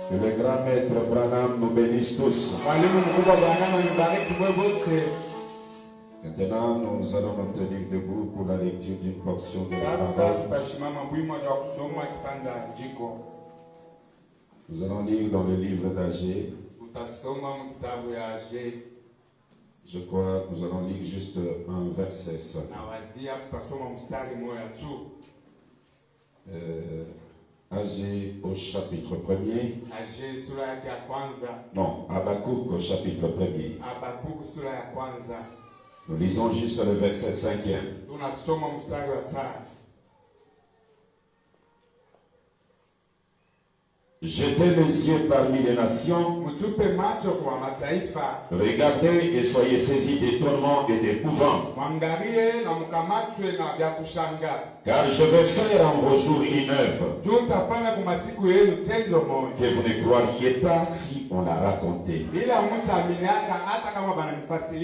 Que le grand maître Branham nous bénisse tous. Maintenant, nous allons nous tenir debout pour la lecture d'une portion de la parole. Nous allons lire dans le livre d'Agé. Je crois que nous allons lire juste un verset seul. Agé au chapitre 1er. Non, Habakkuk au chapitre 1er. Nous lisons juste le verset 5e. Jetez les yeux parmi les nations, regardez et soyez saisis d'étonnement et d'épouvante. Car je vais faire en vos jours une œuvre que vous ne croiriez pas si on la racontait. Que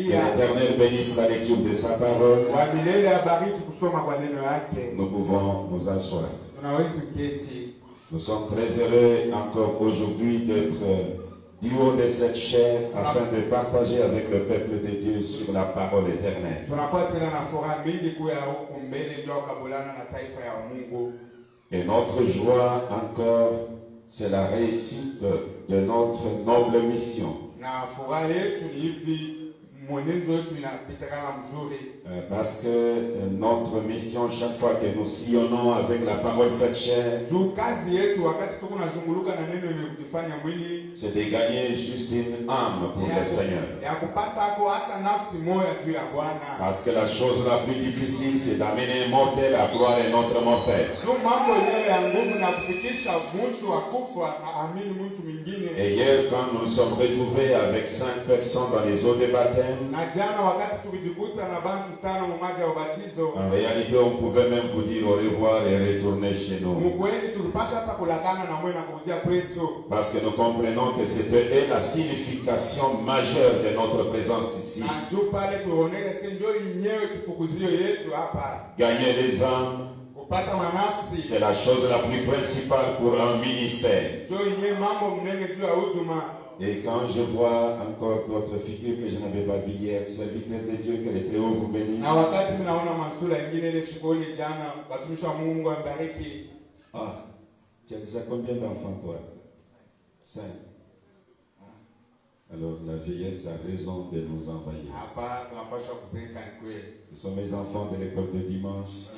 l'Éternel bénisse la lecture de sa parole. Nous pouvons nous asseoir. Nous sommes très heureux encore aujourd'hui d'être du haut de cette chair afin de partager avec le peuple de Dieu sur la parole éternelle. Et notre joie encore, c'est la réussite de notre noble mission. Parce que notre mission, chaque fois que nous sillonnons avec la parole faite chair, c'est de gagner juste une âme pour le Seigneur. Parce que la chose la plus difficile, c'est d'amener un mortel à croire un autre mortel. Et hier, quand nous nous sommes retrouvés avec 5 personnes dans les eaux de baptême, en réalité, on pouvait même vous dire au revoir et retourner chez nous. Parce que nous comprenons que c'était la signification majeure de notre présence ici. Gagner les âmes, c'est la chose la plus principale pour un ministère. Et quand je vois encore d'autres figures que je n'avais pas vues hier, serviteurs de Dieu, que les Très-Hauts vous bénissent. Ah, tu as déjà combien d'enfants toi? 5. Alors la vieillesse a raison de nous envahir. Ce sont mes enfants de l'école de dimanche.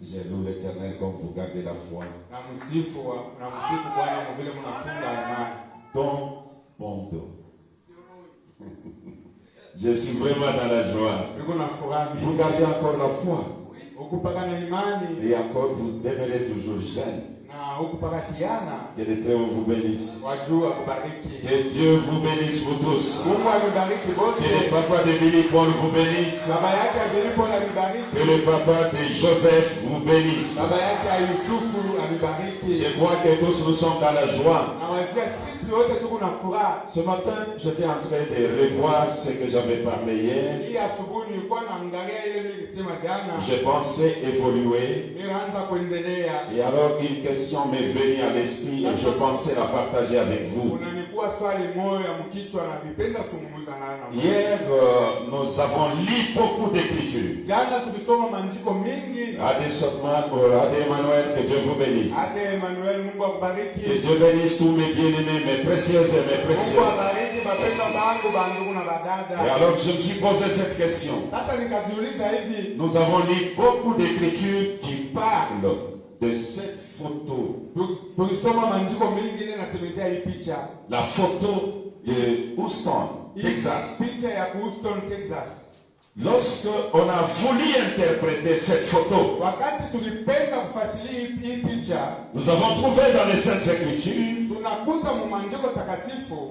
J'ai loué l'Éternel comme vous gardez la foi. Ton bon dos. Je suis vraiment dans la joie. Vous gardez encore la foi. Et encore vous demeurez toujours jeune. Que les Très-Hauts vous bénissent. Que Dieu vous bénisse vous tous. Que le papa de Billy Paul vous bénisse. Que le papa de Joseph vous bénisse. Je crois que tous nous sommes dans la joie. Ce matin, j'étais en train de revoir ce que j'avais parlé hier. Je pensais évoluer. Et alors une question m'est venue à l'esprit et je pensais la partager avec vous. Hier, nous avons lu beaucoup d'écritures. Adé Sotman, Adé Emmanuel, que Dieu vous bénisse. Que Dieu bénisse tous mes bien-aimés, mes précieuses et mes précieux. Et alors je me suis posé cette question. Nous avons lu beaucoup d'écritures qui parlent de cette photo. La photo de Houston, Texas. Lorsque on a voulu interpréter cette photo, nous avons trouvé dans les Saintes Écritures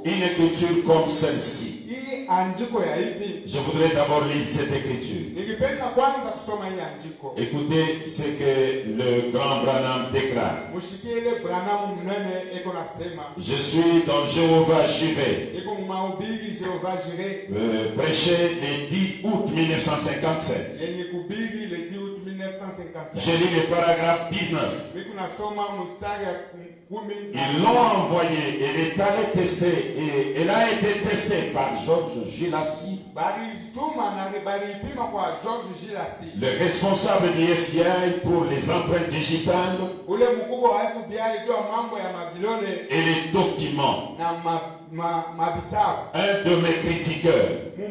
une écriture comme celle-ci. Je voudrais d'abord lire cette écriture. Écoutez ce que le grand Branham déclare. Je suis dans Jéhovah Jireh. Prêché le 10 août 1957. Je lis le paragraphe 19. Ils l'ont envoyé, elle est allée tester et elle a été testée par Georges Gilassi, le responsable du FBI pour les empreintes digitales et les documents. Un de mes critiqueurs. Le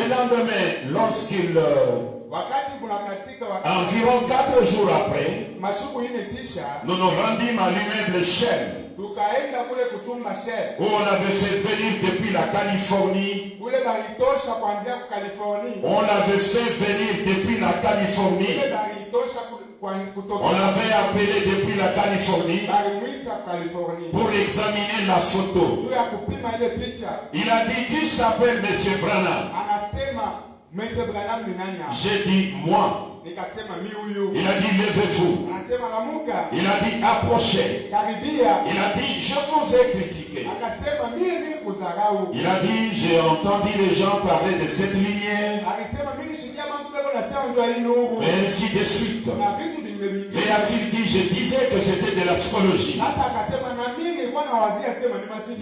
lendemain, lorsqu'il environ 4 jours après, nous nous rendîmes à l'immeuble Shell, où on avait fait venir depuis la Californie. On l'avait fait venir depuis la Californie. On l'avait appelé depuis la Californie pour examiner la photo. Il a dit qu'il s'appelle M. Branham. J'ai dit moi. Il a dit levez-vous. Il a dit approchez. Il a dit je vous ai critiqué. Il a dit j'ai entendu les gens parler de cette lumière. Et ainsi de suite. Et a-t-il dit je disais que c'était de la psychologie.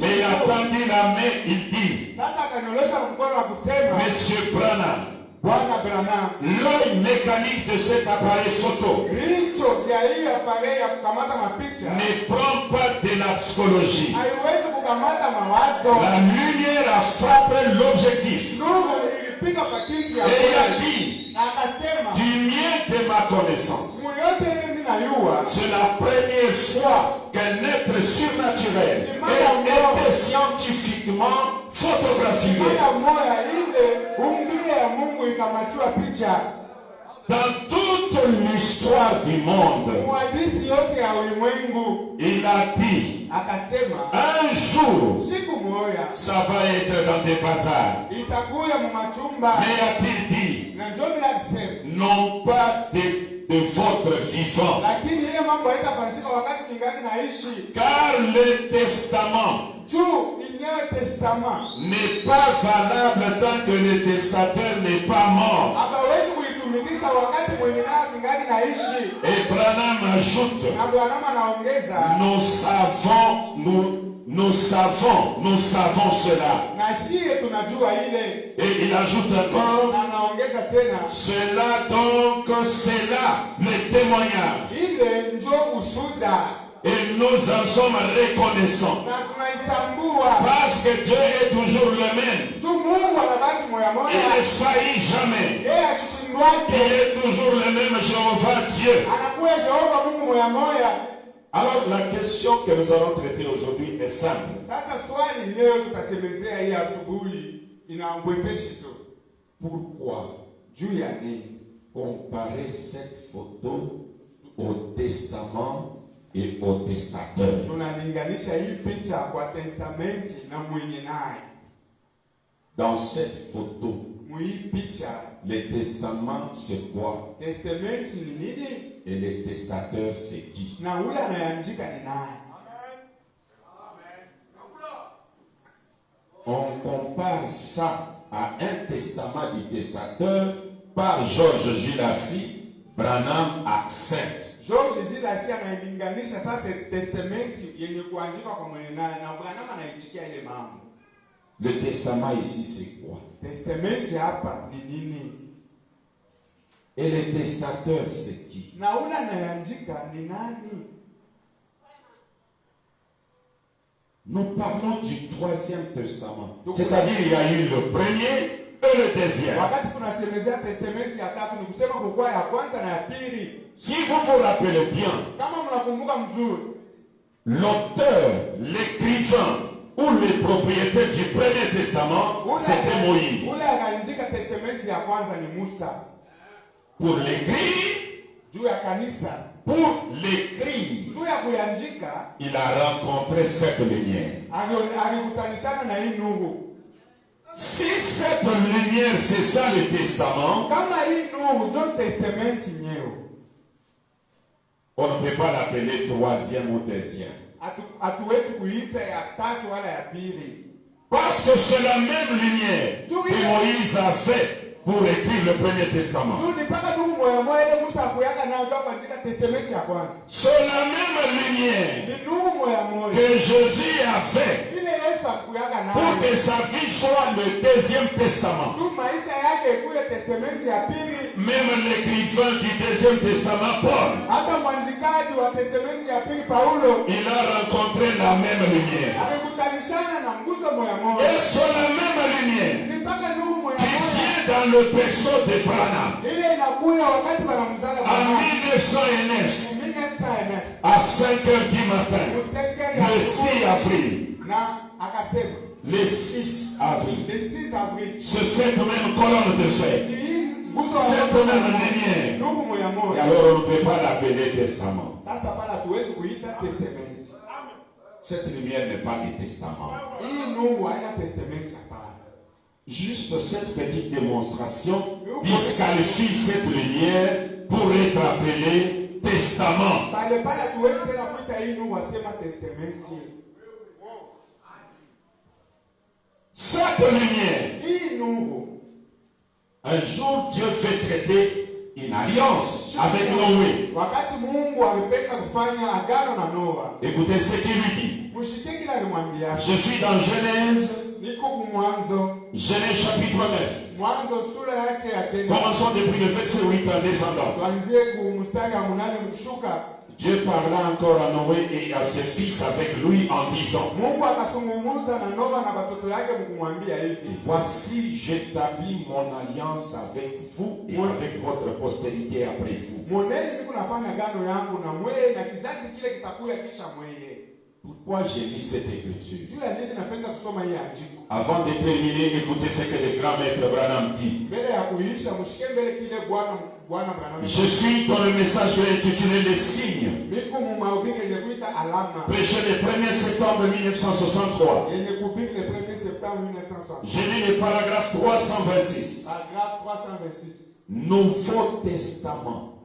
Mais il a tendu la main, il dit Monsieur Branham, l'œil mécanique de cet appareil photo ne prend pas de la psychologie. La lumière a frappé l'objectif. Et il a dit, du mien de ma connaissance, c'est la première fois qu'un être surnaturel est scientifiquement photographié. Dans toute l'histoire du monde, il a dit, un jour, ça va être dans des bazars. Mais a-t-il dit, non pas de votre vivant. Car le testament n'est pas valable tant que le testateur n'est pas mort. Et Branham ajoute, nous savons cela. Et il ajoute encore, cela donc, c'est là le témoignage. Et nous en sommes reconnaissants. Parce que Dieu est toujours le même. Il ne faillit jamais. Il est toujours le même Jéhovah Dieu. Alors la question que nous allons traiter aujourd'hui est simple. Pourquoi comparer cette photo au testament et au testateur? Dans cette photo, le testament c'est quoi? Et le testateur c'est qui? On compare ça à un testament du testateur par Georges Gilassi, Branham à Sainte. Georges Gilassi analinganisha sasa testamenti yenye kuandikwa kwa mwenenani na Branham anaichikia ile mambo. Le testament ici c'est quoi? Testamenti hapa ni nini? Et le testateur c'est qui? Na ule anayeandika ni nani? Nous parlons du troisième testament. C'est-à-dire il y a eu le premier et le deuxième. Si vous vous rappelez bien, l'auteur, l'écrivain ou le propriétaire du premier testament, c'était Moïse. Pour l'écrire, Pour l'écrire, il a rencontré cette lumière. Si cette lumière, c'est ça le testament, on ne peut pas l'appeler troisième ou deuxième. Parce que c'est la même lumière que Moïse a fait pour écrire le premier testament. C'est la même lumière que Jésus a fait pour que sa vie soit le deuxième testament. Même l'écrivain du deuxième testament, Paul, il a rencontré la même lumière. Et c'est la même lumière qui vient dans le berceau de Branham en 1909 à 5h du matin, le 6 avril. Le 6 avril. C'est cette même colonne de fer, cette même lumière. Et alors on ne peut pas l'appeler testament. Cette lumière n'est pas le testament. Juste cette petite démonstration disqualifie cette lumière pour être appelée testament. Cette lumière, un jour Dieu fait traiter une alliance avec Noé. Écoutez ce qu'il lui dit. Je suis dans Genèse. Genèse chapitre 9. Commençons depuis le verset 8 en descendant. Dieu parla encore à Noé et à ses fils avec lui en disant: voici, j'établis mon alliance avec vous et avec votre postérité après vous. Pourquoi j'ai lu cette écriture? Avant de terminer, écoutez ce que le grand maître Branham dit. Je suis dans le message que j'ai intitulé Les signes. Prêché le 1er septembre 1963. J'ai lu le paragraphe 326. Nouveau Testament.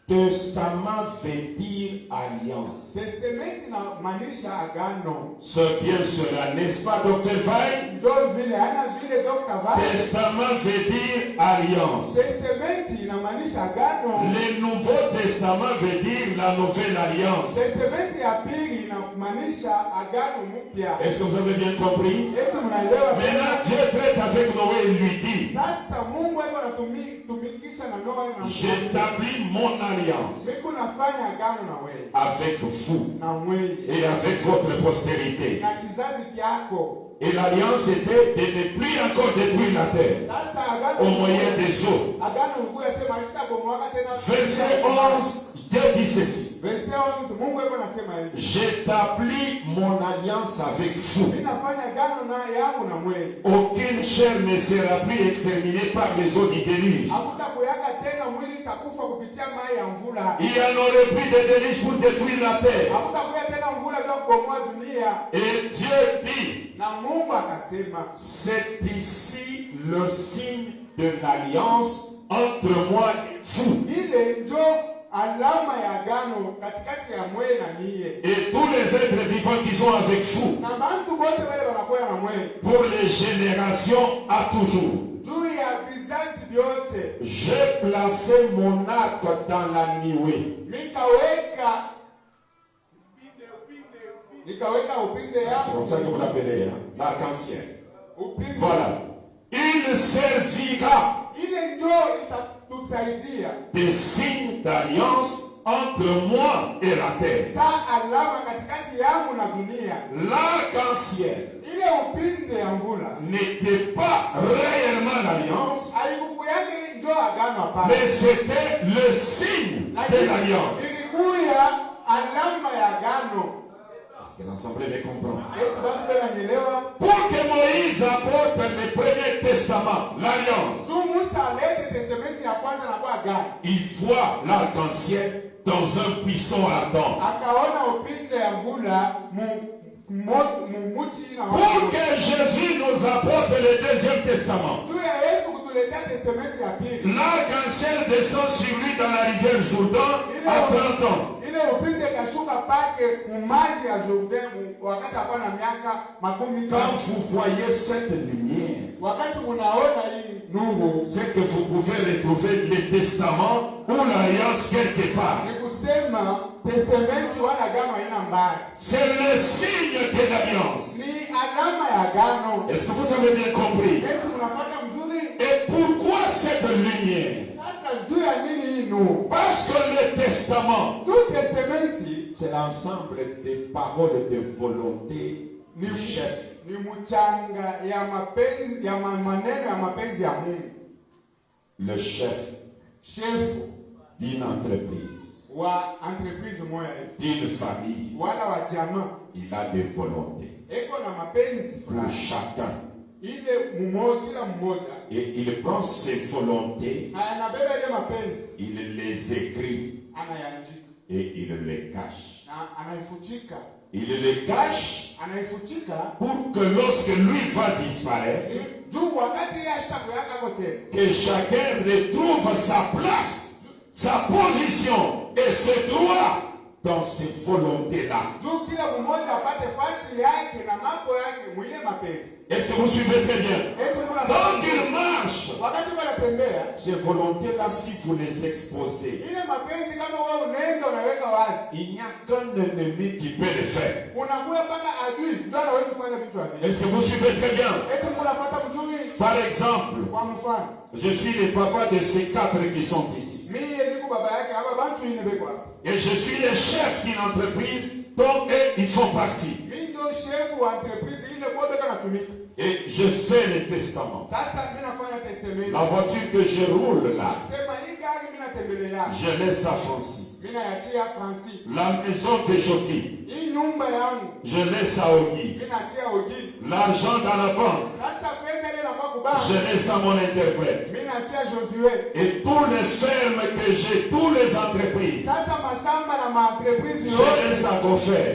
Testament veut dire alliance. C'est bien cela, n'est-ce pas, Dr. Vai? Testament veut dire alliance. Le Nouveau Testament veut dire la nouvelle alliance. Est-ce que vous avez bien compris? Maintenant, Dieu traite avec Noé et lui dit: j'établis mon alliance avec vous et avec votre postérité. Et l'alliance était de ne plus encore détruire la terre au moyen des eaux. Verset 11, Dieu dit ceci: j'établis mon alliance avec vous. Aucune chair ne sera plus exterminée par les eaux du déluge. Il y en aurait plus de déluge pour détruire la terre. Et Dieu dit: c'est ici le signe de l'alliance entre moi et vous. Et tous les êtres vivants qui sont avec vous, pour les générations à toujours. J'ai placé mon arc dans la nuée. C'est comme ça que vous l'appelez, hein? L'arc-en-ciel. Voilà. Il servira des signes d'alliance entre moi et la terre. L'arc-en-ciel n'était pas réellement l'alliance, mais c'était le signe de l'alliance. Parce que l'Assemblée les comprend. Pour que Moïse apporte le premier testament, l'alliance, il voit l'arc-en-ciel dans un buisson ardent. Pour que Jésus nous apporte le deuxième testament, l'arc-en-ciel descend sur lui dans la rivière Jourdain à 30 ans. Quand vous voyez cette lumière, c'est que vous pouvez retrouver le testament ou l'alliance quelque part. C'est le signe de l'alliance. Est-ce que vous avez bien compris? Et pourquoi cette lumière? Parce que le testament, c'est l'ensemble des paroles de volonté du chef. Le chef d'une entreprise, d'une famille, il a des volontés pour chacun. Et il prend ses volontés, il les écrit et il les cache. Il les cache pour que lorsque lui va disparaître, que chacun retrouve sa place, sa position et ses droits dans ces volontés-là. Est-ce que vous suivez très bien? Donc il marche. Ces volontés-là, si vous les exposez, il n'y a qu'un ennemi qui peut les faire. Est-ce que vous suivez très bien? Par exemple, je suis le papa de ces 4 qui sont ici. Et je suis le chef d'une entreprise dont ils font partie. Et je fais le testament. La voiture que je roule là, je laisse à Francis. La maison que j'occupe, je laisse à Ogi. L'argent dans la banque, je laisse à mon interprète. Et tous les fermes que j'ai, toutes les entreprises, je laisse à Goffer.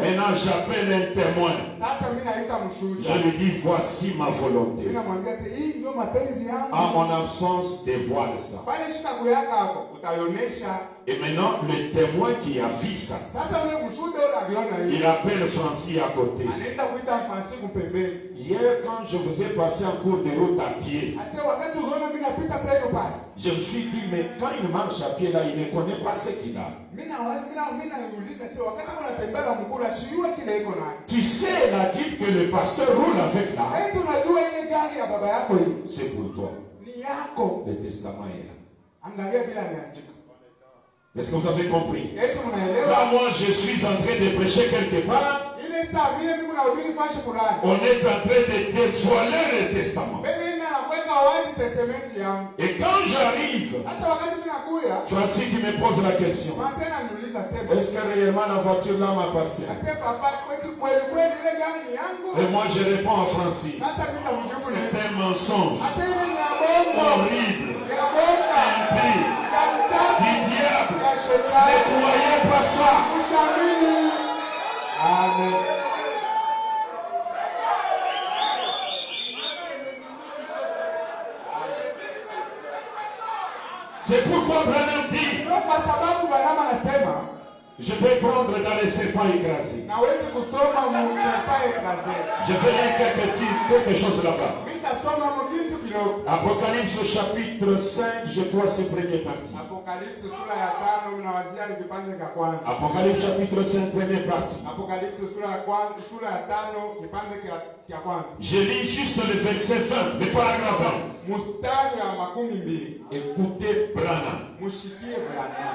Maintenant j'appelle un témoin. Je lui dis, voici ma volonté. À mon absence, dévoile ça. Et maintenant, le témoin qui a vu ça, il appelle Francis à côté. Hier, quand je vous ai passé en cours de route à pied, je me suis dit, mais quand il marche à pied là, il ne connaît pas ce qu'il a. Tu sais la Jeep que le pasteur roule avec là. C'est pour toi. Le testament est là. Est-ce que vous avez compris? Là, moi, je suis en train de prêcher quelque part. On est en train de dévoiler le testament. Et quand j'arrive, Francis qui me pose la question, est-ce que réellement la voiture là m'appartient? Et moi je réponds à Francis, c'est un mensonge horrible, impie, du diable. Ne croyez pas ça. Amen. C'est pourquoi Branham dit, je vais prendre dans les serpents écrasés. Je vais lire quelque chose là-bas. Apocalypse chapitre 5, je crois c'est première partie. Apocalypse chapitre 5, première partie. Je lis juste le verset 20, le paragraphe 20. Écoutez Branham.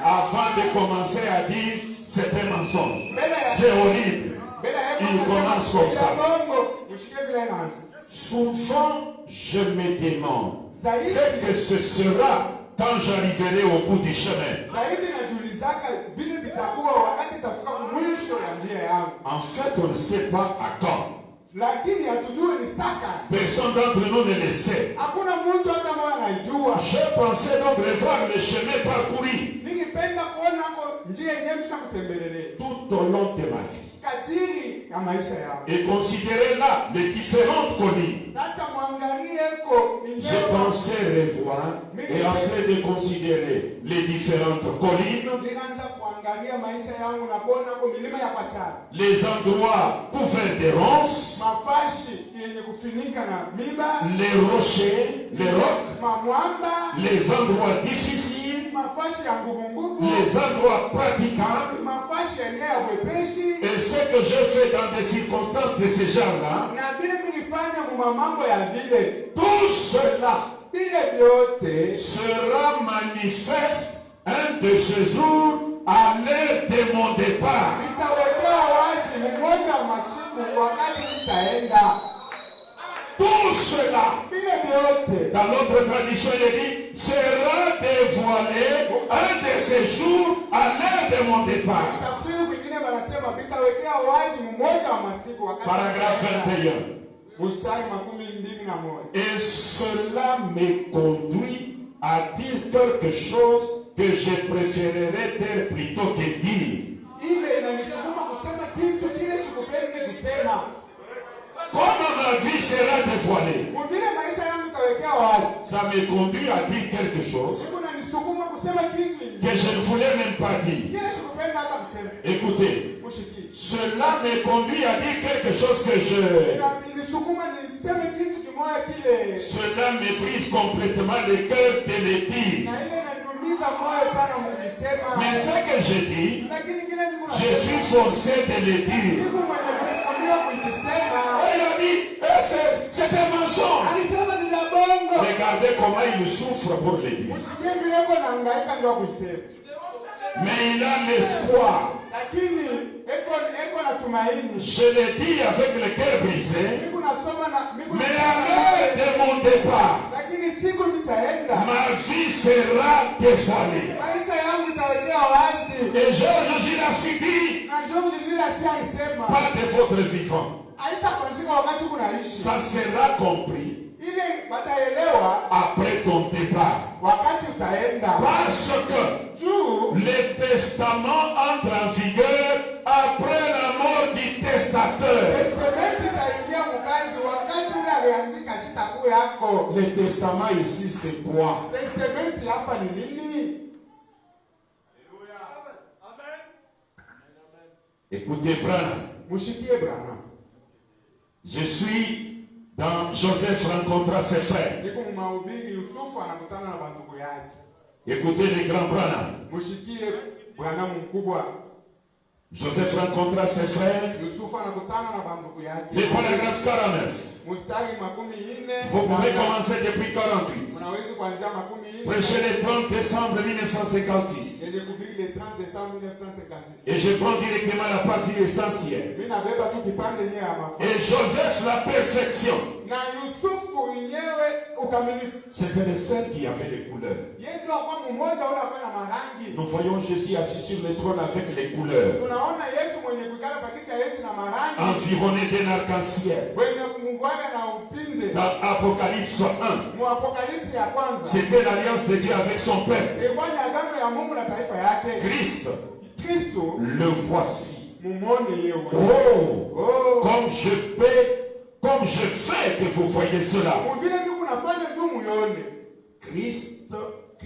Avant de commencer à dire c'est un mensonge, c'est horrible, il commence comme ça. Souvent je me demande ce que ce sera quand j'arriverai au bout du chemin. En fait, on ne sait pas à quand. Lakini hatujui ni saka. Personne d'entre nous ne le sait. Hakuna mtu hata mmoja anajua. Je pensais donc revoir le chemin parcouru Ningependa kuona hapo njia yenyewe mshakutembelele tout au long de ma vie. kadiri ya maisha yao. Et considérez là les différentes collines. Sasa mwangalie ko Je pensais revoir et en train de considérer les différentes collines, nikaanza kuangalia maisha yangu na kuona ko milima ya Pachara, les endroits couverts de ronces, mafashi yenye kufinika na miba, les rochers, les rocs, mamwamba, les endroits difficiles, mafashi ya nguvu, les endroits praticables. mafashi yenye ya bwepeshi. Et ce que j'ai fait dans des circonstances de ce genre-là, Na vile nilifanya mambo ya vile, tout cela vile vyote sera manifeste un de ces jours à l'heure de mon départ. nitawekea wazi mmoja wa masiku wakati nitaenda. Tout cela, Vile vyote dans notre tradition, il est dit, sera dévoilé un de ces jours à l'heure de mon départ. tafsiri mwingine wanasema vitawekea wazi mmoja wa masiku wakati Paragraphe 21. mstari 21. Et cela me conduit à dire quelque chose que je préférerais taire plutôt que dire. Ile inanisukuma kusema kitu kile sikupendi kusema. Comme ma vie sera dévoilée, Vile maisha yangu itawekea wazi, ça me conduit à dire quelque chose siku inanisukuma kusema kitu que je ne voulais même pas dire. kile sikupendi hata kusema. Écoutez, Mushiki. cela me conduit à dire quelque chose que Nisukuma niseme kitu kimoja kile. Cela me brise complètement le cœur de le dire. Na ile inaniumiza moyo sana mkisema. Mais ce que je dis, Lakini kile niko na je suis forcé de le dire. niko mwenye kusikia kuisema. Il a dit, c'est un mensonge. Alisema ni la bongo. Regardez comment il souffre pour le dire. Mshikie vile kwa nahangaika ndio kuisema. Mais il a l'espoir. Lakini eko na tumaini. Je le dis avec le cœur brisé. Niko nasoma na niko. Mais à l'heure de mon départ, Lakini siku nitaenda. ma vie sera dévoilée. Maisha yangu itawekea wazi. Et Georges Gilles a si dit, Na George Gilles alisema. pas de votre vivant. Haitafanyika wakati kunaishi. Ça sera compris Ile bataelewa après ton départ. wakati utaenda. Parce que Juu le testament entre en vigueur après la mort du testateur. testamenti itaingia mkazi wakati ule aliandika shitaku yako. Le testament ici c'est quoi? Testamenti hapa ni nini? Écoutez Branham. Mushikie Branham. Je suis dans Joseph rencontra ses frères. Niko mahubiri Yusufu anakutana na bandugu yake. Écoutez les grands Branham. Mushikie Branham mkubwa. Joseph rencontra ses frères. Yusufu anakutana na bandugu yake. Le paragraphe 49. Mstari 40. Vous pouvez commencer depuis 48. Unaweza kuanzia 40. Prêcher le 30 décembre 1956. Yenye kuhubiri le 30 décembre 1956. Et je prends directement la partie essentielle. Mimi nabeba tu kipande yenyewe ya mafuta. Et Joseph, la perfection. Na Yusufu yenyewe ukamilifu. C'était le seul qui avait les couleurs. Yeye ndio kwa mmoja ule akana marangi. Nous voyons Jésus assis sur le trône avec les couleurs. Tunaona Yesu mwenye kukala pakiti ya Yesu na marangi. Environné d'un arc-en-ciel. Wenye kumuvaka na upinde. Dans Apocalypse 1. Mu Apokalipsi ya kwanza. C'était l'alliance de Dieu avec son peuple. Ilikuwa ni agano ya Mungu na taifa yake. Christ. Kristo. Le voici. Mumone yeye. Oh. Comme je fais que vous voyez cela. Muvile ndugu nafanya tu muyone. Christ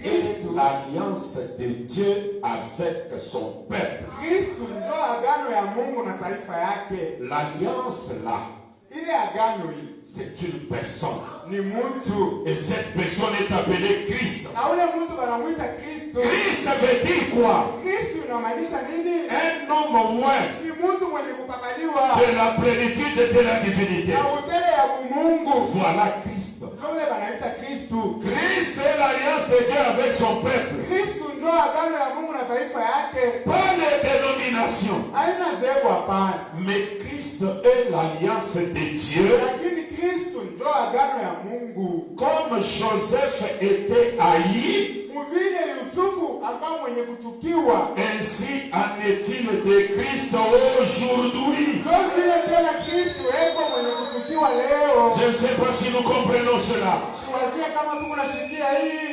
est l'alliance de Dieu avec son peuple. Kristo ndio agano ya Mungu na taifa yake. L'alliance là, Ile agano hii c'est une personne. ni mtu. Et cette personne est appelée Christ. Na ule mtu banamuita Kristo. Christ veut dire quoi? Kristo inamaanisha nini? Un homme moins Ni mtu mwenye kupakaliwa de la plénitude de la divinité. na utele ya Mungu. Voilà Christ. Ndio ule banaita Kristo. Christ est l'alliance de Dieu avec son peuple. Kristo ndio agano ya Mungu na taifa yake. Pas les dénominations. Haina zebu hapana. Mais Christ est l'alliance de Dieu. Lakini Kristo ndio agano ya Mungu. Comme Joseph était haï, Mvile Yusufu akawa mwenye kuchukiwa. ainsi en est-il de Christ aujourd'hui. Ndio vile tena Kristo eko mwenye Je ne sais pas si nous comprenons cela.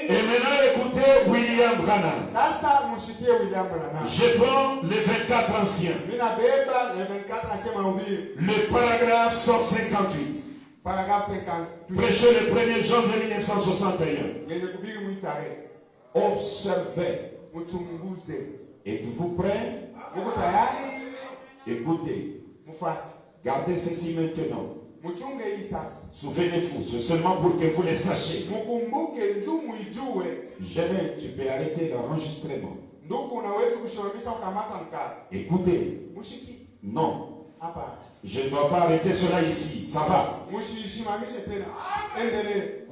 Et maintenant, écoutez William Branham. Je prends les 24 anciens. Le paragraphe 158. Prêché le 1er janvier 1961. Observez. Êtes-vous prêts? Écoutez. Gardez ceci maintenant. Souvenez-vous, c'est seulement pour que vous le sachiez. Jamais tu peux arrêter l'enregistrement. Écoutez. Non. Je ne dois pas arrêter cela ici. Ça va.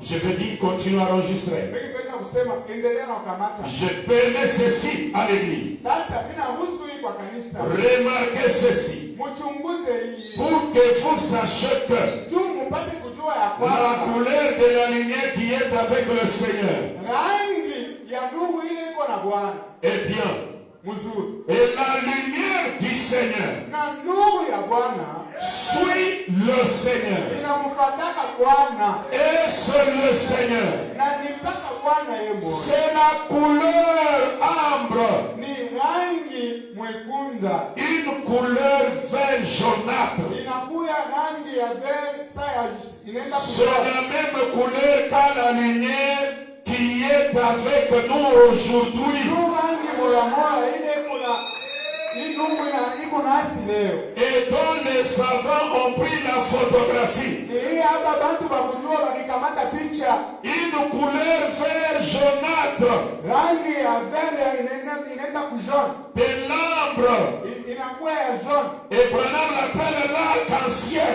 Je veux dire, continue à enregistrer. Je permets ceci à l'église. Remarquez ceci. Pour que vous sachiez que la couleur de la lumière qui est avec le Seigneur est bien. Et la lumière du Seigneur suit le Seigneur. Et c'est le Seigneur. C'est la couleur ambre. Une couleur vert jaunâtre. C'est la même couleur qu'à la lumière qui est avec nous aujourd'hui. Et dont les savants ont pris la photographie. Une couleur vert jaunâtre. De l'ambre. Et Branham l'appelle l'arc-en-ciel.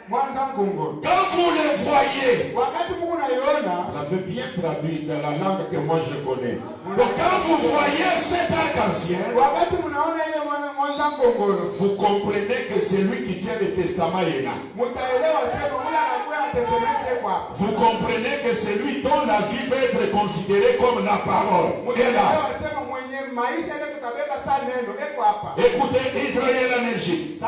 Quand vous le voyez, vous l'avez bien traduit dans la langue que moi je connais. Donc quand vous voyez cet arc-en-ciel, vous comprenez que c'est lui qui tient le testament est là. Vous comprenez que c'est lui dont la vie peut être considérée comme la parole. Et là, écoutez, Israël en Égypte.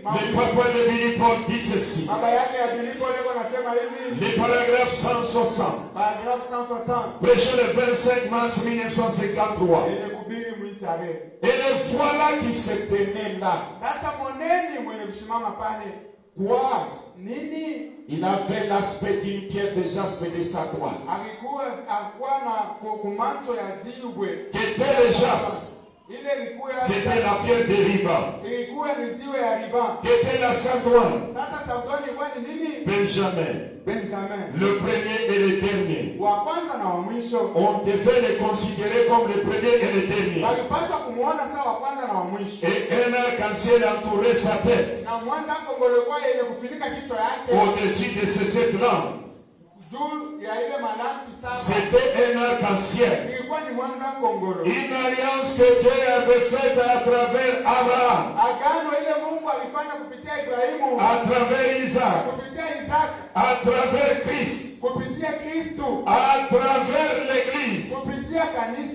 Le papa de Billy Paul dit ceci. Le paragraphe 160. Prêché le 25 mars 1953. Et le voilà qui se tenait là. Quoi? Il avait l'aspect d'une pierre de jaspe de sa droite. Qu'était le jaspe? C'était la pierre de Riba. Qu'était la Sardouane? Benjamin. Le premier et le dernier. On devait les considérer comme le premier et le dernier. Et un arc-en-ciel entourait sa tête. Au-dessus de ces sept lampes, c'était un arc-en-ciel. Une alliance que Dieu avait faite à travers Abraham, à travers Isaac, à travers Christ, à travers l'Église,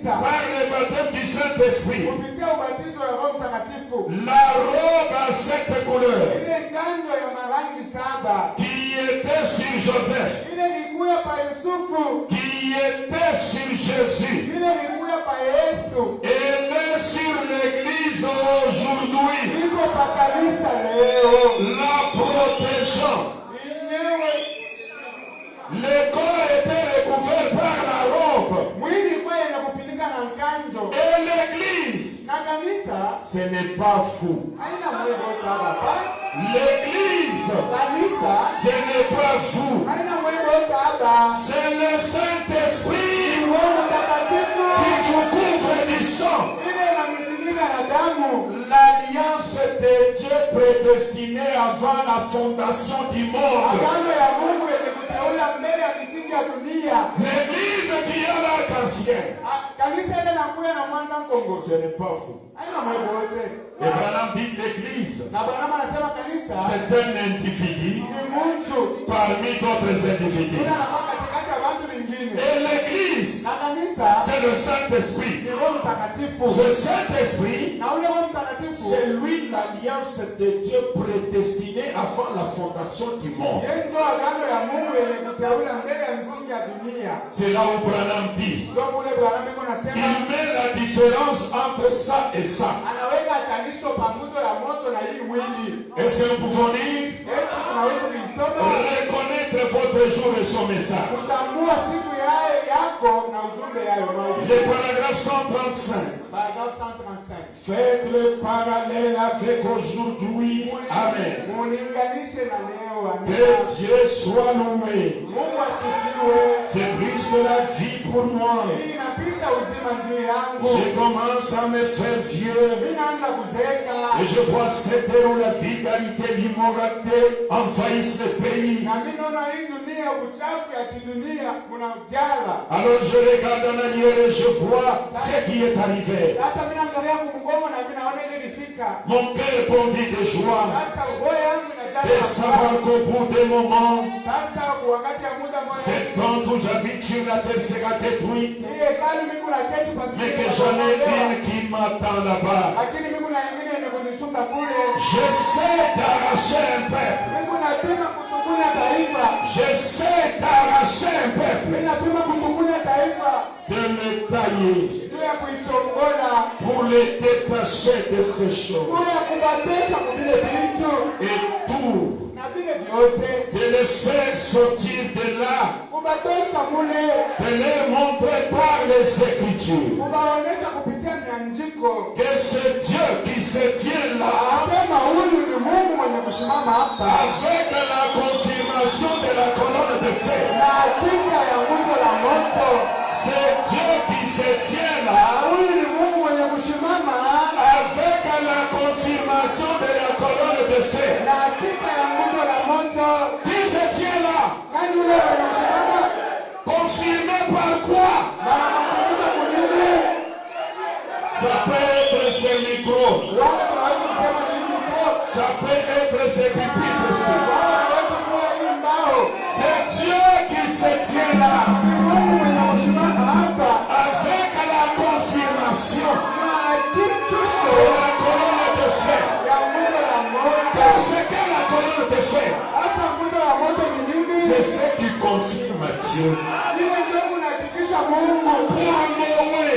par le baptême du Saint-Esprit. La robe à cette couleur qui était sur Joseph, qui était sur Jésus, elle est sur l'Église aujourd'hui, la protégeant. Le corps était recouvert par la robe. Et l'Église, ce n'est pas fou. L'Église, ce n'est pas fou. C'est le Saint-Esprit qui vous couvre du sang. L'alliance de Dieu prédestinée avant la fondation du monde. L'église qui a l'arc-en-ciel. Ce n'est pas vous. Et Branham dit l'église, c'est un individu parmi d'autres individus. Et l'église, c'est le Saint-Esprit. Ce Saint-Esprit, c'est lui l'alliance de Dieu prédestinée avant la fondation du monde. C'est là où Branham dit, il met la différence entre ça et ça. Est-ce que nous pouvons dire, reconnaître votre jour et son message? Le paragraphe 135. Faites le parallèle avec aujourd'hui. Amen. Que Dieu soit loué. C'est plus que la vie pour moi. Je commence à me faire vieux. Et je vois cette ère où la vulgarité, l'immoralité envahissent le pays. Alors je regarde en arrière et je vois ce qui est arrivé. Mon cœur bondit de joie de savoir qu'au bout des moments, cette tente où j'habite sur la terre sera détruite, mais que j'en ai une qui m'attend là-bas. J'essaie d'arracher un peuple. J'essaie d'arracher un peuple, de le tailler pour les détacher de ces choses et tout, de les faire sortir de là, de les montrer par les Écritures que ce Dieu qui se tient là avec la confirmation de la colonne de feu. C'est Dieu qui se tient là avec la confirmation de la colonne de feu. Qui se tient là? Confirmé par quoi? Ça peut être ce micro. Ça peut être ce pupitre. C'est Dieu qui se tient là avec la confirmation de la colonne de feu. Qu'est-ce que la colonne de feu? C'est ce qui confirme Dieu. Pour Noé,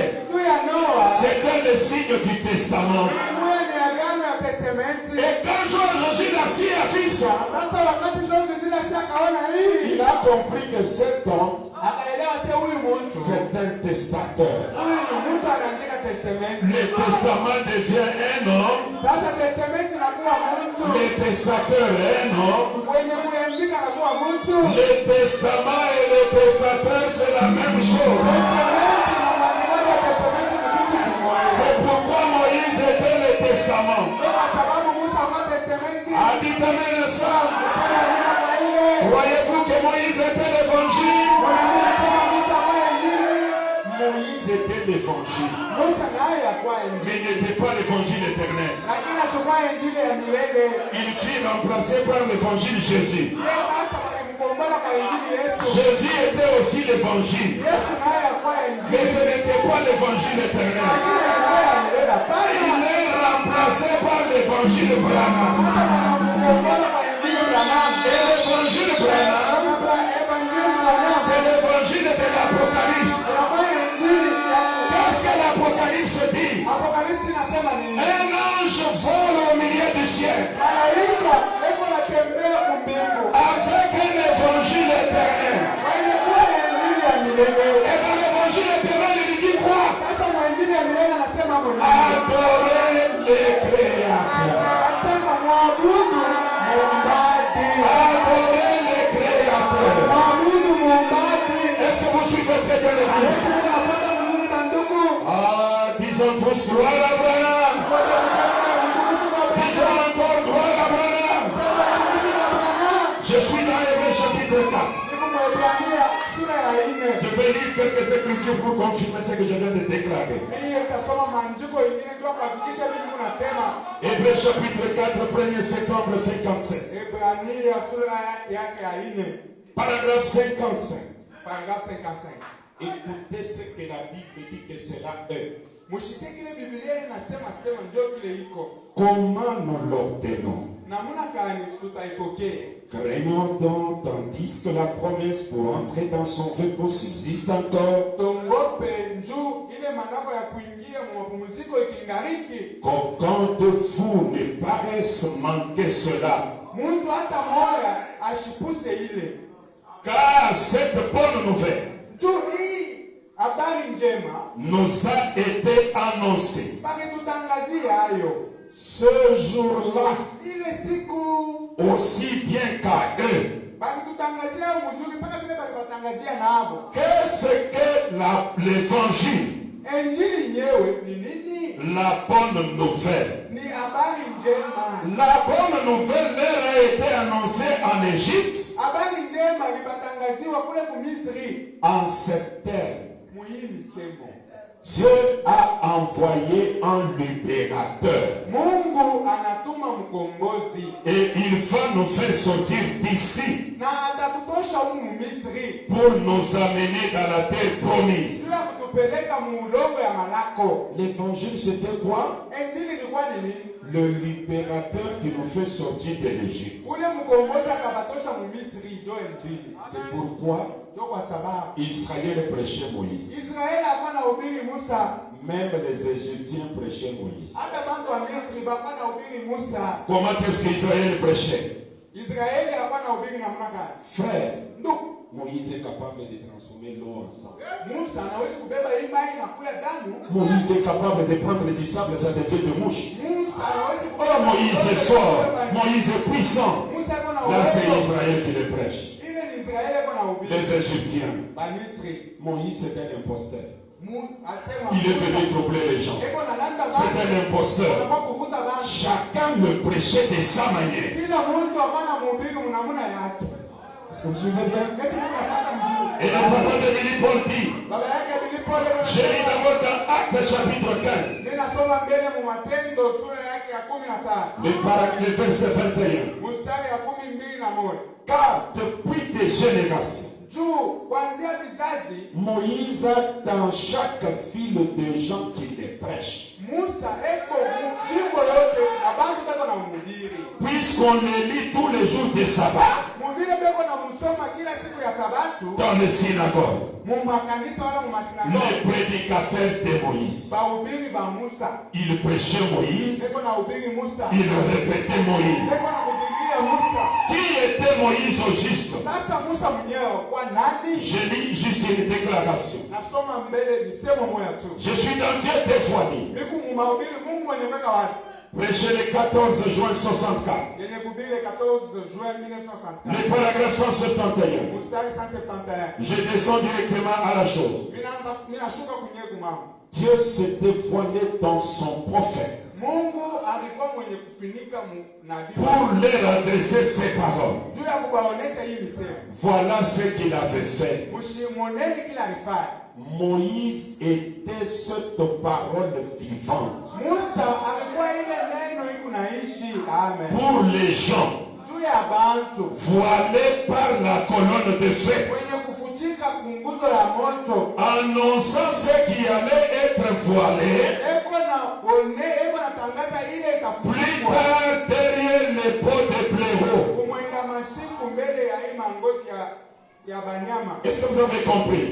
c'était le signe du testament. Et quand Jésus a vu ça, il a compris que cet homme, c'est un testateur. Le testament devient un homme. Le testateur est un homme. Le testament et le testateur, c'est la même chose. C'est pourquoi Moïse était le testament. Dites-moi ça. Croyez-vous que Moïse était l'évangile? Moïse était l'évangile. Mais il n'était pas l'évangile éternel. Il fut remplacé par l'évangile Jésus. Jésus était aussi l'évangile. Mais ce n'était pas l'évangile éternel. Il est remplacé par l'évangile Branham. Et l'évangile Branham, c'est l'évangile de l'Apocalypse. Qu'est-ce que l'Apocalypse dit? Un ange vole au milieu du ciel avec un évangile éternel. Et dans l'évangile éternel, il dit quoi? Adorer les créateurs. Adorer les créateurs. Est-ce que vous suivez très bien l'église? Disons tous gloire à Branham. Disons encore gloire à Branham. Je suis dans Hébreux chapitre 4. Je vais lire quelques écritures pour confirmer ce que je viens de déclarer. Hébreux chapitre 4, 1er septembre 57. Paragraphe 55. Écoutez ce que la Bible dit que c'est là eux. Comment nous l'obtenons? Craignons donc, tandis que la promesse pour entrer dans son repos subsiste encore, qu'aucun de vous ne paraisse manquer cela. Car cette bonne nouvelle nous a été annoncée ce jour-là aussi bien qu'à eux. Qu'est-ce que l'évangile? La bonne nouvelle. La bonne nouvelle leur a été annoncée en Égypte en ces termes. Dieu a envoyé un libérateur. Et il va nous faire sortir d'ici pour nous amener dans la terre promise. L'évangile, c'était quoi? Le libérateur qui nous fait sortir de l'Égypte. C'est pourquoi Israël prêchait Moïse. Même les Égyptiens prêchaient Moïse. Comment est-ce qu'Israël prêchait? Frère, Moïse est capable de transformer l'eau en sang. Moïse est capable de prendre du sable, ça devient de mouche. Oh, Moïse est fort, Moïse est puissant. Là, c'est Israël qui le prêche. Les Égyptiens. Moïse est un imposteur. Il est venu troubler les gens. C'est un imposteur. Chacun le prêchait de sa manière. Est-ce que vous suivez bien? Et le papa de Billy Paul dit, j'ai lu d'abord dans Actes chapitre 15, le verset 21. Car depuis des générations, Moïse a dans chaque ville des gens qui les prêchent. Puisqu'on les lit tous les jours de sabbat dans les synagogues, les prédicateurs de Moïse, ils prêchaient Moïse, ils répétaient Moïse. Qui était Moïse au juste? Je lis juste une déclaration. Je suis dans Dieu dévoilé. Prêché le 14 juin 64. Le paragraphe 171. Je descends directement à la chose. Dieu s'est dévoilé dans son prophète pour leur adresser ses paroles. Voilà ce qu'il avait fait. Moïse était cette parole vivante pour les gens voilés par la colonne de feu, annonçant ce qui allait être voilé plus tard derrière les pots de blaireau. Est-ce que vous avez compris?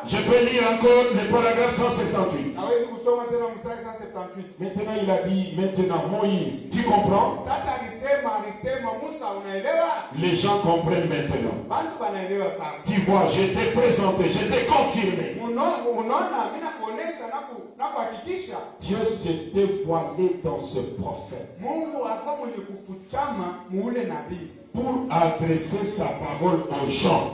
Je peux lire encore le paragraphe 178. Maintenant il a dit, maintenant Moïse, tu comprends? Les gens comprennent maintenant. Tu vois, je t'ai présenté, je t'ai confirmé. Dieu s'est dévoilé dans ce prophète pour adresser sa parole aux gens.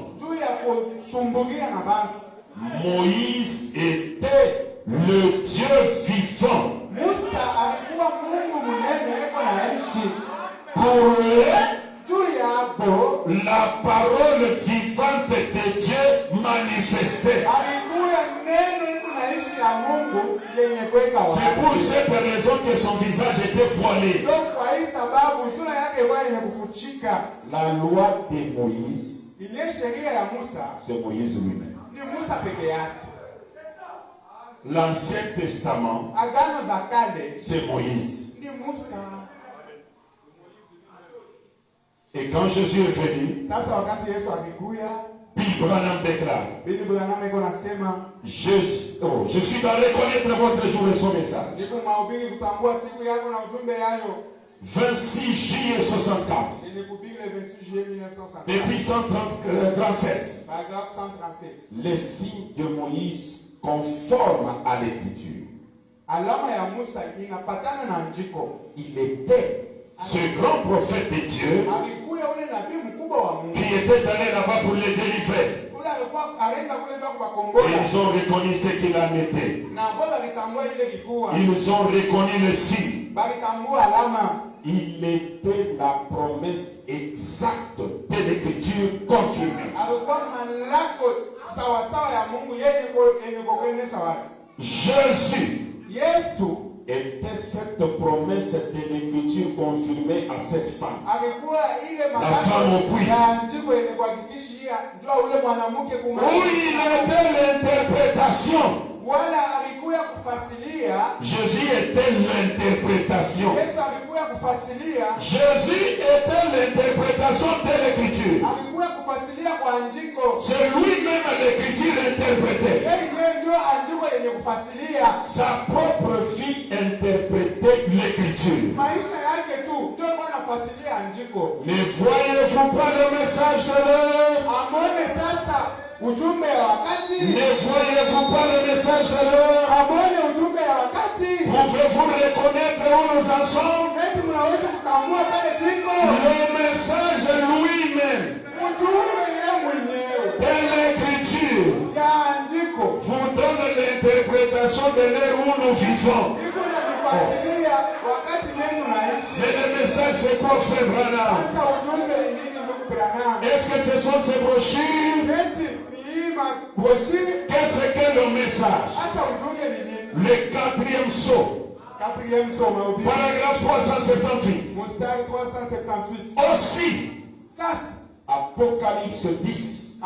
Moïse était le Dieu vivant. Pour eux, la parole vivante de Dieu manifestée. C'est pour cette raison que son visage était voilé. La loi de Moïse, c'est Moïse lui-même. L'Ancien Testament, c'est Moïse. Et quand Jésus est venu, Billy Branham déclare, je suis dans reconnaître votre jour et son message. 26 juillet 64. Depuis 137. Les signes de Moïse conformes à l'écriture. Il était ce grand prophète de Dieu qui était allé là-bas pour les délivrer. Ils ont reconnu ce qu'il en était. Ils ont reconnu le signe. Il était la promesse exacte de l'écriture confirmée. Jésus était cette promesse de l'écriture confirmée à cette femme. La femme au puits. Oui, il était l'interprétation. Jésus était l'interprétation. Jésus était l'interprétation de l'écriture. C'est lui-même l'écriture interprétée. Sa propre fille interprétait l'écriture. Ne voyez-vous pas le message de l'heure? Ne voyez-vous pas le message de l'heure? Pouvez-vous reconnaître où nous en sommes? Le message lui-même de l'écriture vous donne l'interprétation de l'ère où nous vivons. Mais le message, c'est quoi, frère Branham? Est-ce que ce sont ces brochures? Qu'est-ce que le message? Le quatrième saut. Paragraphe 378. Aussi, Apocalypse 10.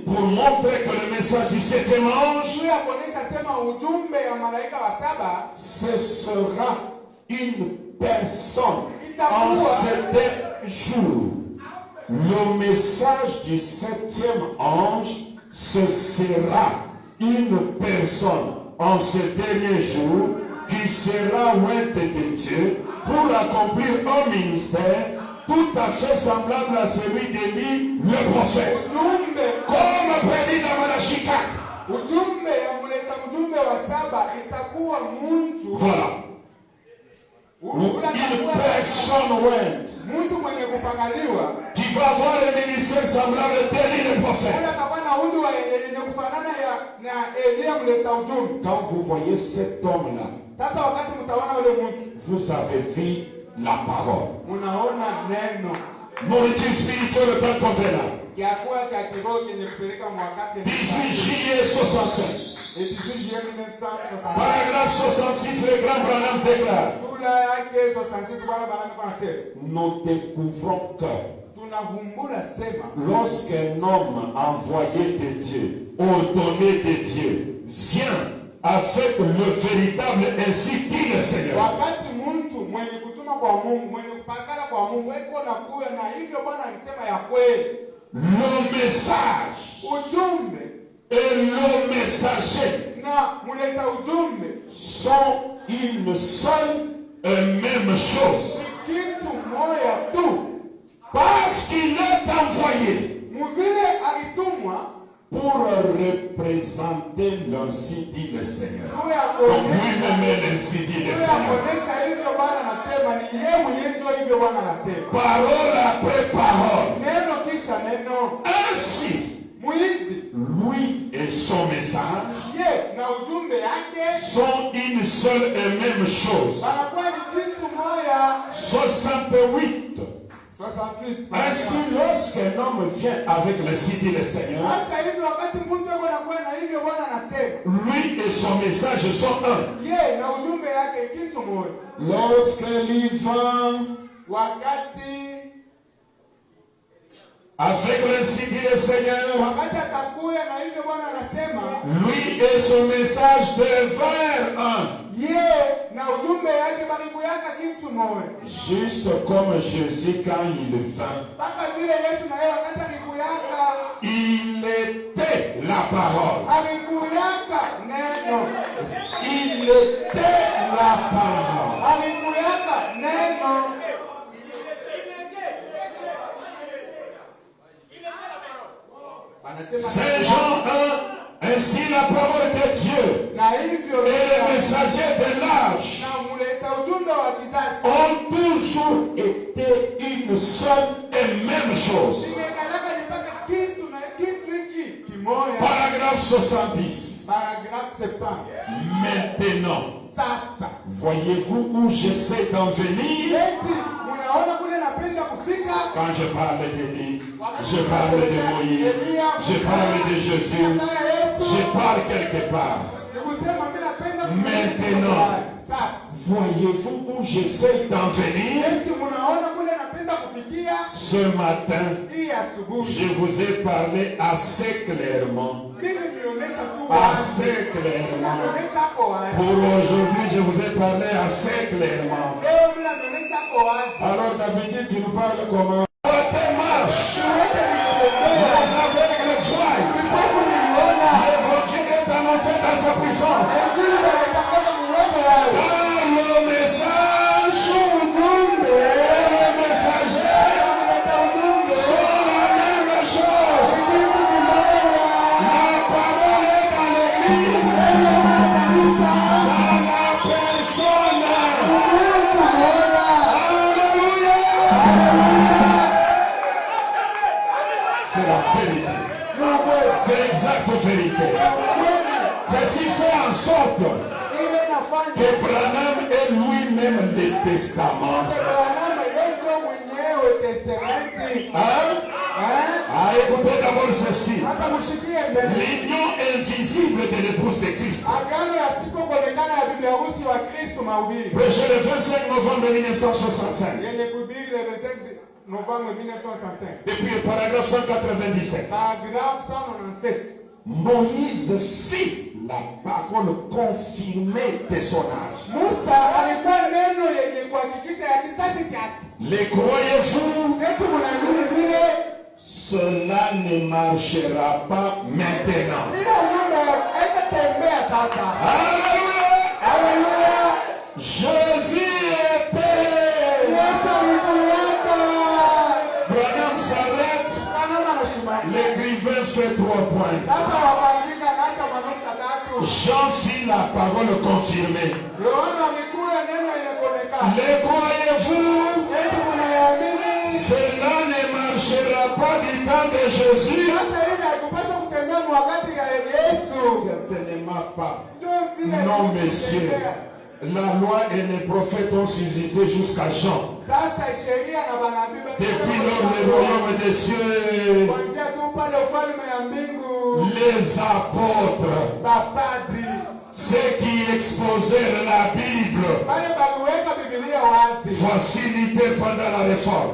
Pour montrer que le message du septième ange, ce sera une personne en ce jour. Le message du septième ange, ce sera une personne en ce dernier jour qui sera ointe de Dieu pour accomplir un ministère tout à fait semblable à celui d'Élie le prophète. Comme prédit dans Malachie 4. Voilà. Une personne ointe qui va avoir un ministère semblable à d'Élie le prophète. Quand vous voyez cet homme-là, vous avez vu la parole. Nourriture spirituelle dans ton vénal. 18 juillet 65. Paragraphe 66, le grand Branham déclare. Nous découvrons que lorsqu'un homme envoyé de Dieu, ordonné de Dieu, vient avec le véritable ainsi dit le Seigneur. Le message et le messager sont une seule et même chose. Parce qu'il est envoyé pour représenter l'ainsi dit le Seigneur. Comme lui-même ainsi dit le Seigneur. Parole après parole. Ainsi, lui et son message sont une seule et même chose. 68. 68. Ainsi, lorsqu'un homme vient avec ainsi dit le Seigneur, lui et son message sont un. Lorsqu'il va avec ainsi dit le Seigneur, lui et son message devinrent un. Juste comme Jésus quand il vint, il était la parole. Il était la parole. Saint Jean 1, ainsi la parole de Dieu et les messagers de l'âge ont toujours été une seule et même chose. Paragraphe 70. Paragraphe 70. Maintenant, voyez-vous où j'essaie d'en venir? Quand je parle d'Élie, je parle de Moïse, je parle de Jésus, je parle quelque part. Maintenant, voyez-vous où j'essaie d'en venir? Ce matin, je vous ai parlé assez clairement. Assez clairement. Pour aujourd'hui, je vous ai parlé assez clairement. Alors d'habitude, tu nous parles comment? Votre marche. Les aveugles voient. L'évangile est annoncé dans sa puissance. Car le message et le messager sont la même chose. La parole est dans l'église. Dans la personne. C'est la vérité. C'est l'exacte vérité. Ceci fait en sorte que Branham est lui-même le testament. Écoutez d'abord ceci. L'union invisible de l'épouse de Christ. Prêché le 25 novembre 1965. Novembre 1965. Depuis le paragraphe 197. Paragraphe 197. Moïse fit la parole confirmée de son âge. Les croyez-vous? Cela ne marchera pas maintenant. Alléluia! Alléluia! Jésus était. Branham s'arrête. L'écrivain fait 3 points. Jean fit la parole confirmée. Les croyez-vous? Cela ne marchera pas du temps de Jésus. Certainement pas. Non, messieurs. La loi et les prophètes ont subsisté jusqu'à Jean. Depuis lors, le royaume des cieux, les apôtres, ceux qui exposèrent la Bible, facilitèrent pendant la réforme.